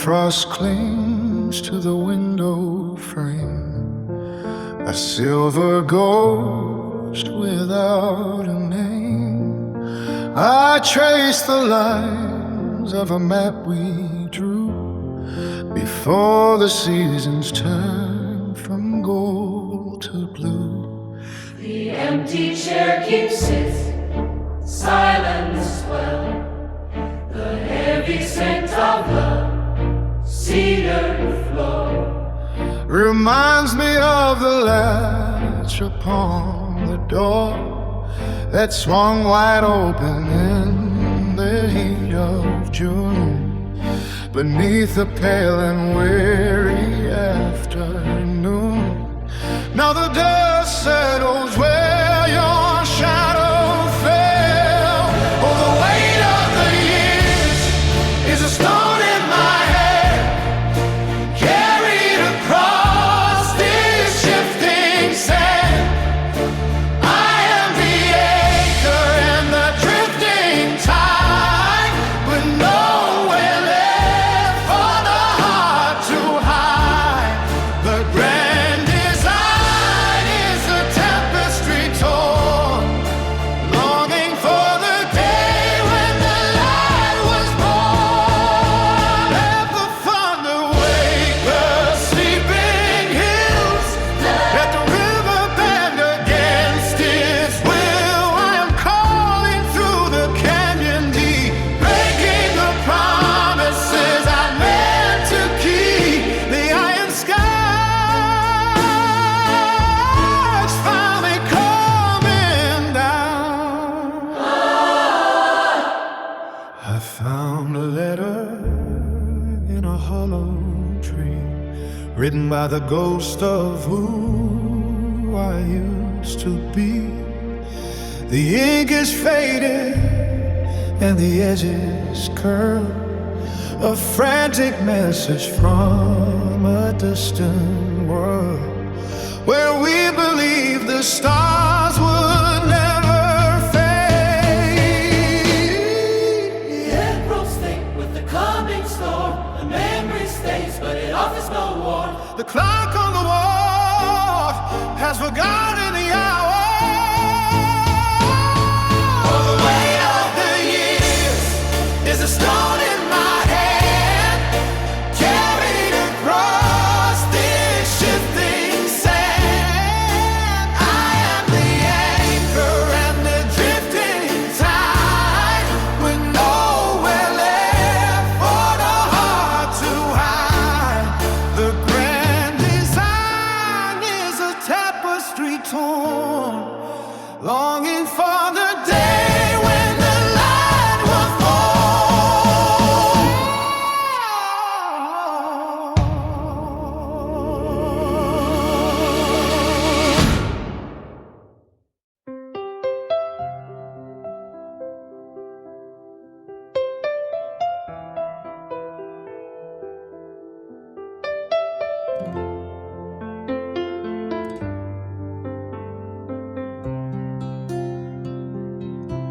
frost clings to the window frame, a silver ghost without a name. I trace the lines of a map we drew before the seasons turn from gold to blue. The empty chair keeps its silence well, the heavy scent of the cedar floor reminds me of the latch upon the door that swung wide open in the heat of June, beneath the pale and weary afternoon. Now the dust settles where your shadow fell. Oh, the weight of the years is a stone in my head, carried across this shifting sand. I am the anchor and the drifting tide, with nowhere left for the heart to hide. The grand design is a tapestry torn, longing for the day when the light was born. Let the thunder wake the sleeping hills, let the river bend against its will. I am calling through the canyon deep, breaking the promises I meant to keep. The iron skies finally coming down. I found a letter in a hollow tree, written by the ghost of who I used to be. The ink is faded and the edges curl, a frantic message from a distant world where we believed the stars would never fade. The air grows thick with the coming storm. The memory stays, but it offers no warmth. The clock on the wall has forgotten the hour. Oh, the weight of the years is a stone in my hand, carried across this shifting sand. I am the anchor and the drifting tide, with nowhere left for the heart to hide. The grand design is a tapestry torn, longing for the day when the light was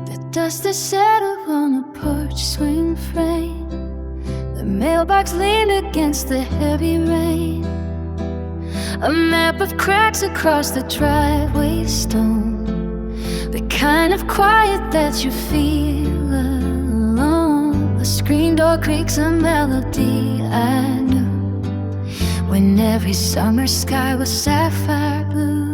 The dust is settled on the porch swing frame. The mailbox leaned against the heavy rain. A map of cracks across the driveway stone, the kind of quiet that you feel alone. The screen door creaks a melody I knew when every summer sky was sapphire blue.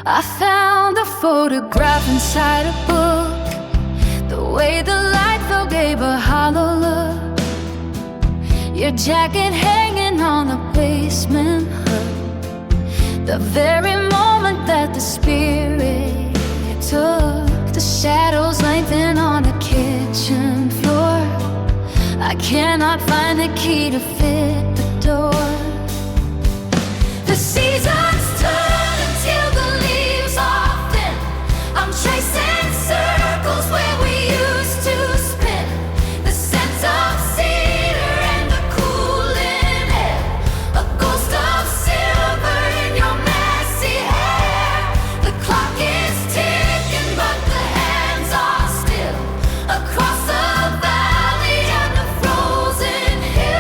I found a photograph inside a book. The way the light fell gave a hollow look. Your jacket hanging on the basement hook, the very moment that the spirit took. The shadows lengthen on the kitchen floor. I cannot find the key to fit the door. The seasons turn until the leaves are thin. I'm tracing circles where we used to spin. The scent of cedar and the cooling air, a ghost of silver in your messy hair. The clock is ticking, but the hands are still across the valley and the frozen hills.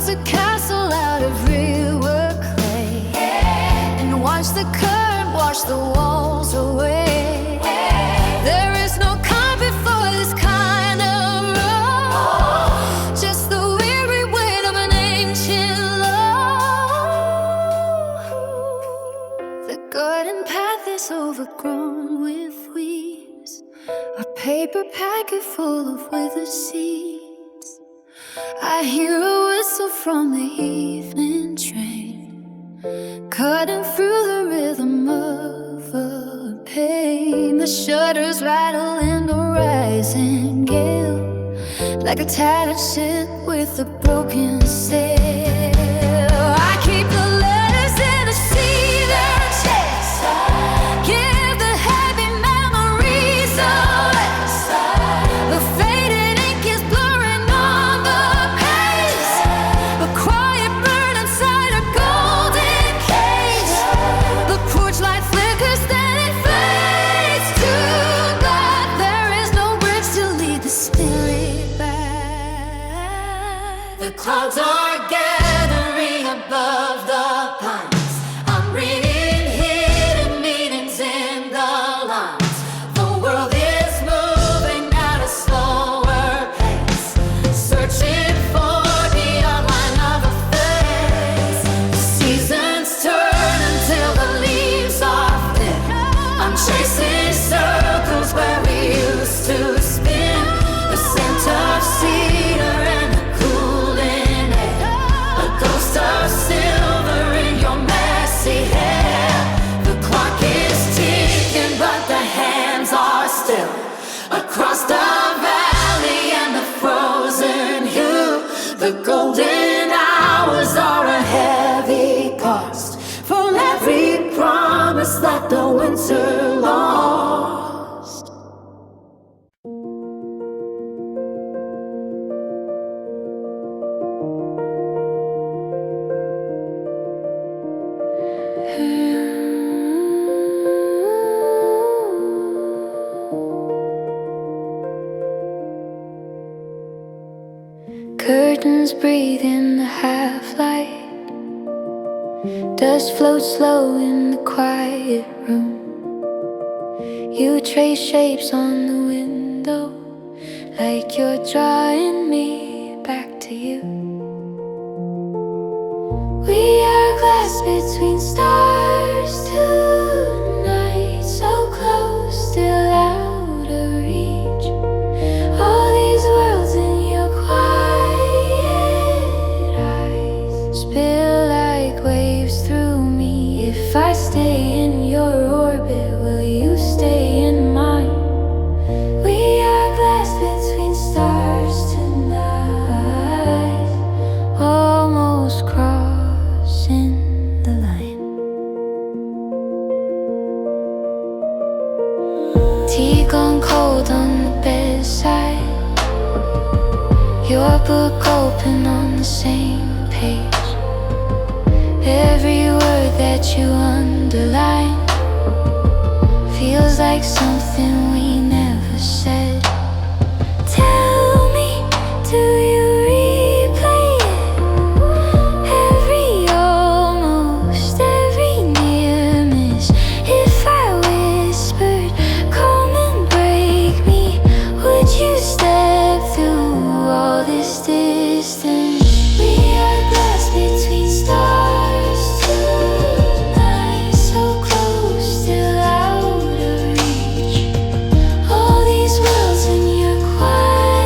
built a castle out of real clay, and watch the current wash the walls away. There is no calm before this kind of road, just the weary weight of an ancient load. The garden path is overgrown with weeds, a paper packet full of withered seeds. I hear a whistle from the evening train, cutting through the rhythm of a pain. The shutters rattle in the rising gale, like a tattered ship with a broken sail. I keep the letters in the cedar chest, give the heavy memories a rest. The faded ink is blurring on the page, a quiet burn inside a golden cage. The porch light flickers, then it fades to black. There is no bridge to lead the spirit back. The clouds are gathering above the pines. I'm reading hidden meanings in the lines. The world is moving at a slower pace, searching for the outline of a face. The seasons turn until the leaves are thin. I'm chasing circles where we used to spin. The scent of cedar and the cooling air, a ghost of silver in your messy hair. The clock is ticking, but the hands are still. Across the valley and the frozen hill, the golden hours are a heavy cost from every promise that the winter lost. Curtains breathe in the half-light, dust floats slow in the quiet room. You trace shapes on the window, like you're drawing me back to you. We are glass between stars tonight, so close, still out of reach. All these worlds in your quiet eyes spill like waves through me. If I stay in your orbit, will you stay in mine? We are glass between stars tonight, almost crossing the line. Tea gone cold on the bedside, your book open on the same page. Every word that you underline feels like something we never said. Tell me, do you replay it? Every almost, every near miss. If I whispered, come and break me, would you step through all this distance? We are glass between stars tonight, so close, still out of reach. All these worlds in your quiet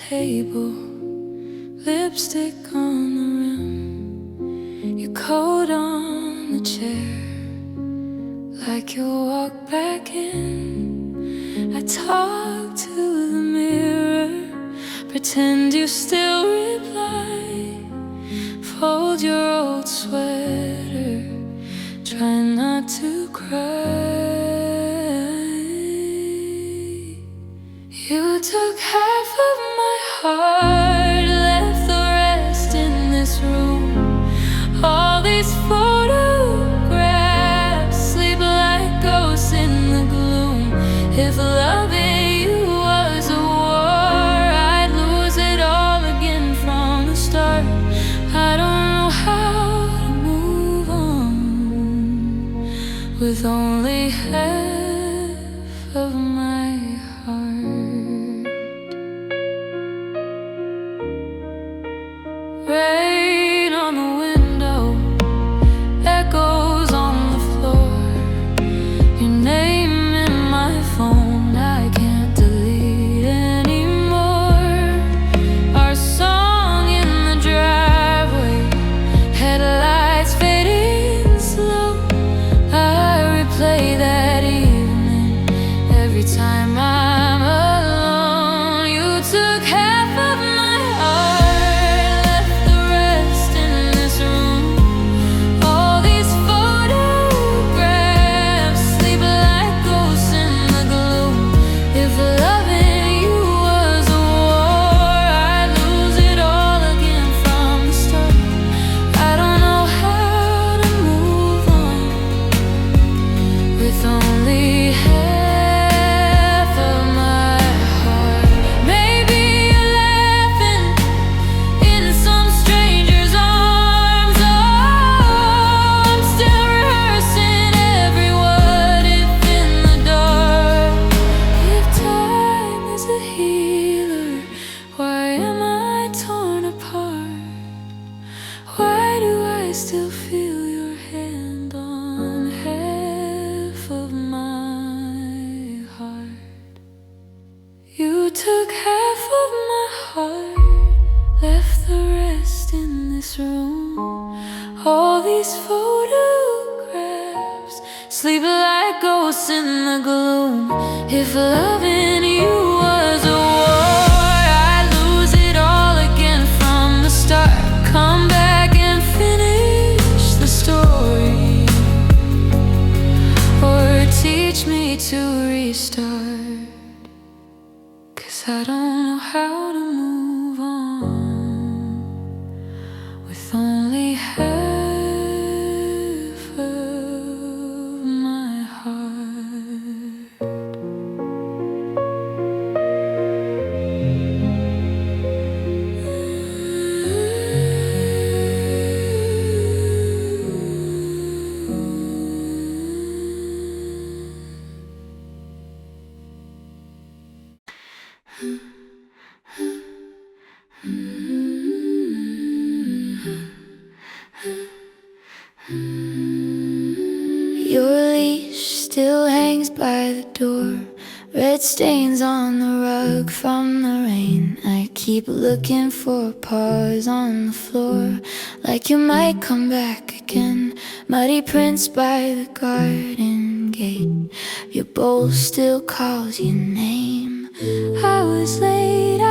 table, lipstick on the rim, your coat on the chair, like you walk back in. I talk to the mirror, pretend you still reply, fold your old sweater, try not to cry. You took half of my heart, left the rest in this room. All these photographs sleep like ghosts in the gloom. If loving you was a war, I'd lose it all again from the start. I don't know how to move on with only half of my heart. Rain on the window, echoes on the floor, your name in my phone, I can't delete anymore. Our song in the driveway, headlights fading slow. I replay that evening every time I'm alone. You took half of my heart, left the rest in this room. All these photographs sleep like ghosts in the gloom. If loving you was a war, I'd lose it all again from the start. I don't know how to move on with only half of my heart. Maybe you're laughing in some stranger's arms. Oh, I'm still rehearsing every what if in the dark. If time is a healer, why am I torn apart? Why do I still feel your hand on half of my heart? You took half of my heart, left the rest in this room. All these photographs sleep like ghosts in the gloom. If loving you was a war, I'd lose it all again from the start. Come back and finish the story, or teach me to restart. 'Cause I don't know how to move on with only half of my heart. Your leash still hangs by the door, red stains on the rug from the rain. I keep looking for a pause on the floor, like you might come back again. Muddy prints by the garden gate, your bowl still calls your name. I was late,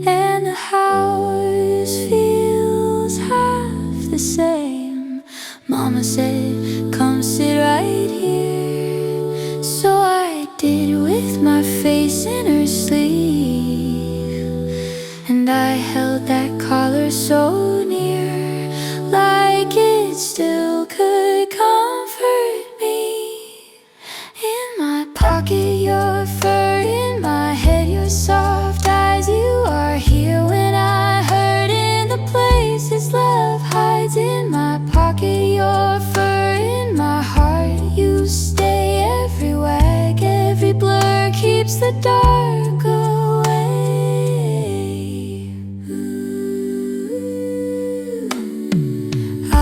and the house feels half the same. Mama said, come sit right here, so I did with my face in her sleeve. And I held that collar so near, like it still could comfort me. In my pocket, your fur, in my head, your soft eyes. You are here when I hurt, in the places love hides. In my pocket, your fur, in my heart. You stay everywhere, every blur keeps the dark away.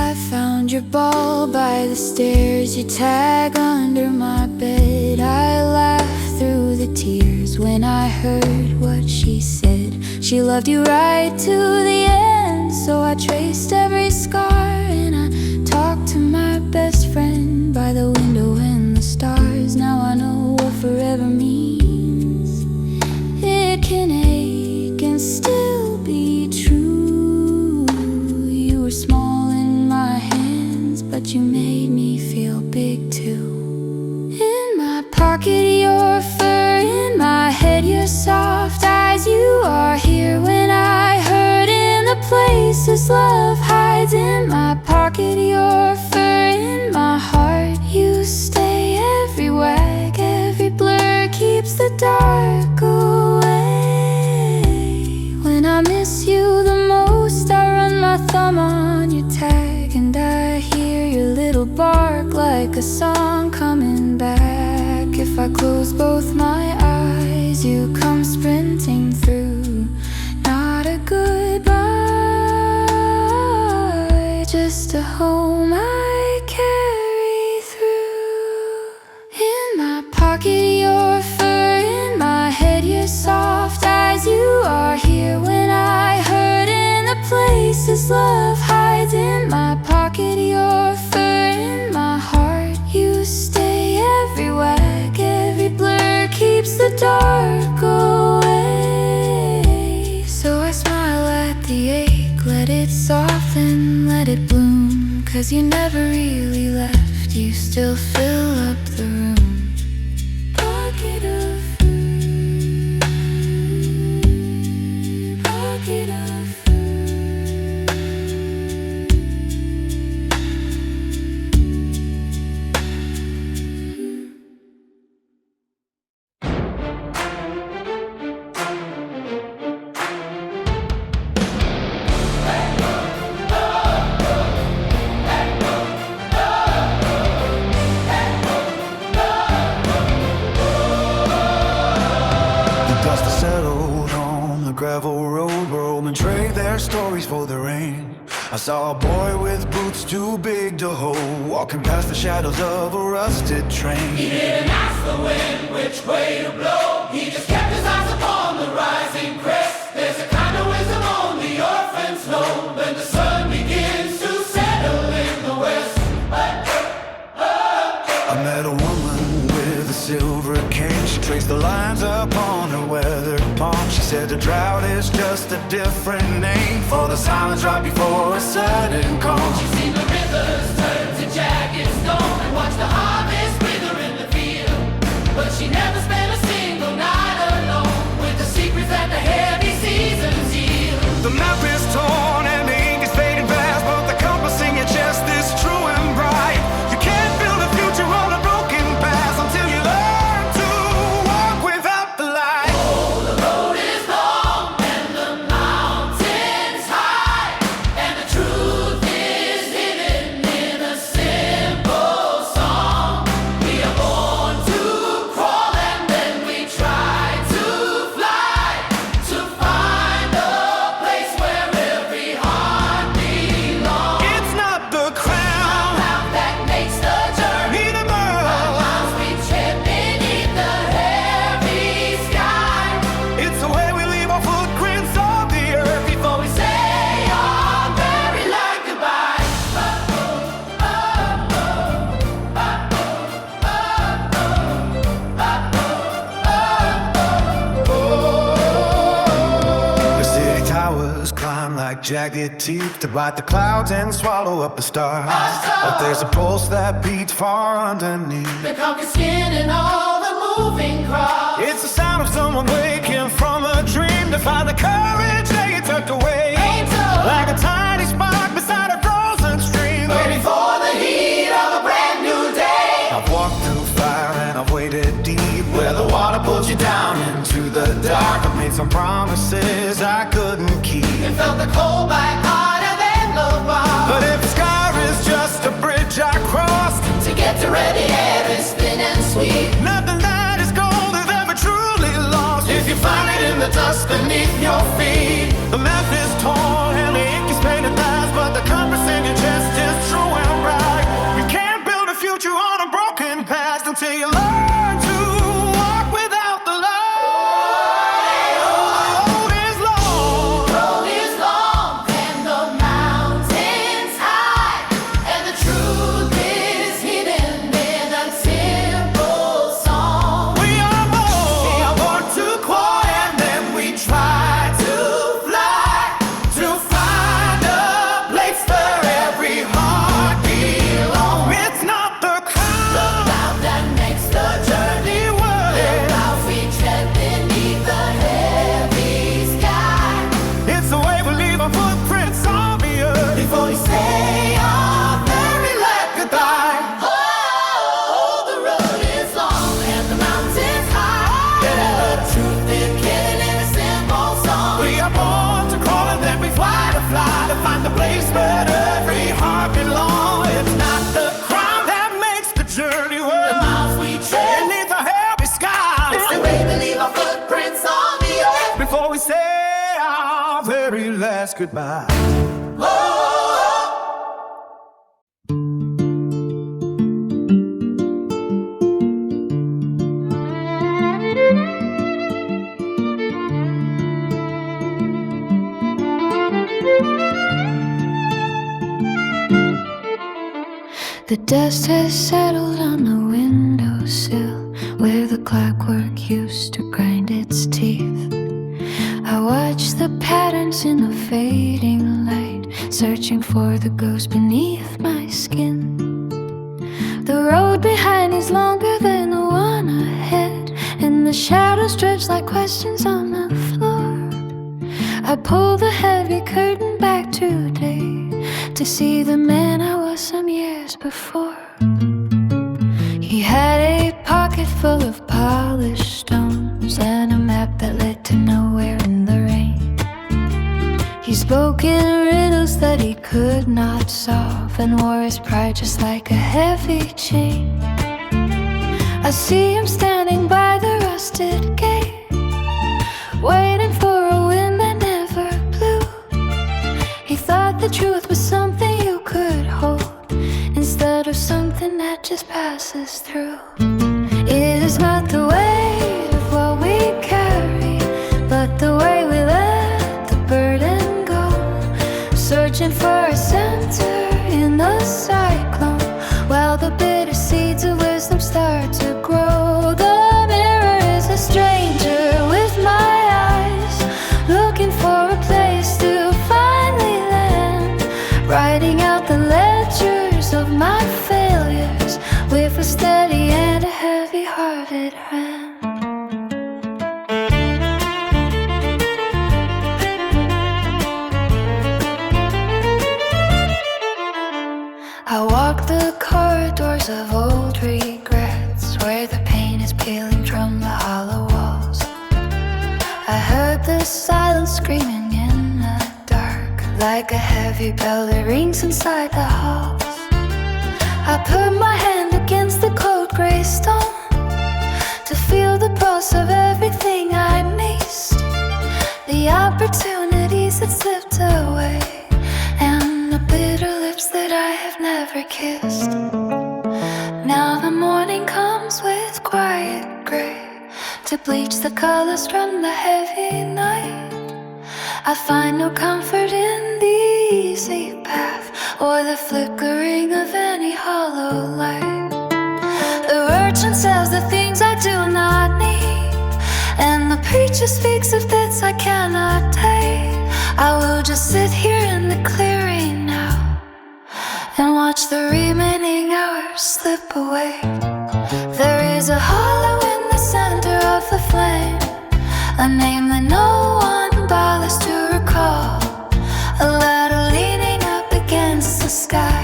I found your ball by the stairs, your tag under my bed. I laughed through the tears when I heard She loved you right to the end, so I traced every scar. And I talked to my best friend by the window and the stars. Now I know what forever means. It can ache and still be true. You were small in my hands, but you made me feel big too. In my pocket your fur, in my head your soft eyes. You are here when I hurt, in the places love hides. In my pocket your fur, in my heart you stay. Every wag, every blur keeps the dark away. When I miss you the most, I run my thumb on your tag, and I hear your little bark like a song coming back. If I close both my eyes, you come sprinting through. Not a goodbye, just a home I carry through. In my pocket your fur, in my head your soft eyes. You are here when I hurt, in the places love hides. In my pocket your fur, in my heart you stay. Every wag, every blur keeps the dark away. So I smile at the ache, let it soften, let it bloom. 'Cause you never really left, you still fill up the room. Pocket of fruit, pocket of stories for the rain. I saw a boy with boots too big to hold, walking past the shadows of a rusted train. He didn't ask the wind which way to blow. He just kept his eyes upon the rising crest. There's a kind of wisdom only orphans know when the sun begins to settle in the west. I met a woman with a silver cane. She traced the lines upon her weathered palm. She said the drought is just a different name for the silence right before a sudden calm. She's seen the rivers turn to jagged stone and watched the harvest wither in the field. But she never spent a single night alone with the secrets that the heavy seasons yield. The map is torn and the ink is fading fast, but the compass in your chest is true and bright. You can't build a future on a broken past until you learn to walk without the light. Oh, the road is long and the mountains high, and the truth is hidden in a simple song. We are born to crawl and then we try to fly, to find a place where every heart belongs. It's not the crown, Path that makes the journey, need a mile. miles we tread beneath the heavy sky. It's the way we leave our footprints on the earth. Before we say our very light goodbye. The city towers climb like jagged teeth to bite the clouds and swallow up the stars. But there's a pulse that beats far underneath. The conquered skin and all the moving cross. It's the sound of someone waking from a dream to find the courage they had tucked away. Angel. Like a tiny spark beside a frozen stream. Waiting for the heat of a brand new day. I've walked through fire and I've waded deep where the water pulls you down into the dark. I've made some promises I couldn't keep, And felt the cold bite harder than the bar. but if the sky is just a bridge I crossed, To get to ready air is thin and sweet. nothing that is gold is ever truly lost. If you find it in the dust beneath your feet. The map is torn and the ink is painted fast, but the compass in your chest is true and right. You can't build a future on a broken past until you learn to walk without the light. The road is long very last goodbye. The dust has settled on the windowsill where the clockwork used to grind its teeth. I watch the patterns in the fading light, searching for the ghost beneath my skin. The road behind is longer than the one ahead, and the shadows stretch like questions on the floor. I pull the heavy curtain back today to see the man I was some years before. He had a pocket full of polished stones and a map that led to nowhere in the rain. He spoke in riddles that he could not solve and wore his pride just like a heavy chain. I see him standing by the rusted gate, waiting for a wind that never blew. He thought the truth was something you could hold instead of something that just passes through. It is not the weight of what we carry, but the way we let the burden go. Searching for a center in the cyclone, while the bitter seeds of wisdom start to grow. The mirror is a stranger with my eyes, looking for a place to finally land, writing out the ledgers of my failures with a steady and a heavy-hearted hand. I walk the corridors of old regrets, where the pain is peeling from the hollow walls. I heard the silence screaming in the dark, like a heavy bell that rings inside the halls. I put my hand against the cold gray stone to feel the pulse of everything I missed, the opportunities that slipped away, and the bitter lips that I have never kissed. Now the morning comes with quiet gray to bleach the colors from the heavy night. I find no comfort in the easy path or the flickering of any hollow light. The urchin says the things I do not need, and the preacher speaks of debts I cannot take. I will just sit here in the clearing now and watch the remaining hours slip away. There is a hollow in the center of the flame, a name that no one bothers to recall, a ladder leaning up against the sky,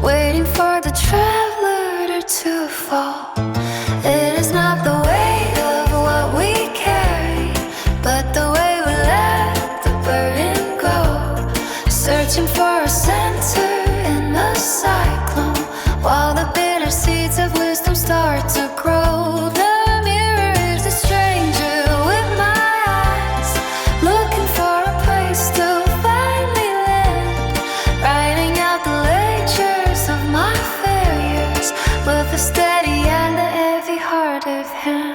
waiting for the traveler to fall. It is not the weight of what we carry, but the way we let the burden go. Searching for a center in the cyclone, while the bitter seeds of wisdom start to grow. The mirror is a stranger with my eyes, looking for a place to finally land, writing out the ledgers of my failures with a steady and a heavy-hearted hand.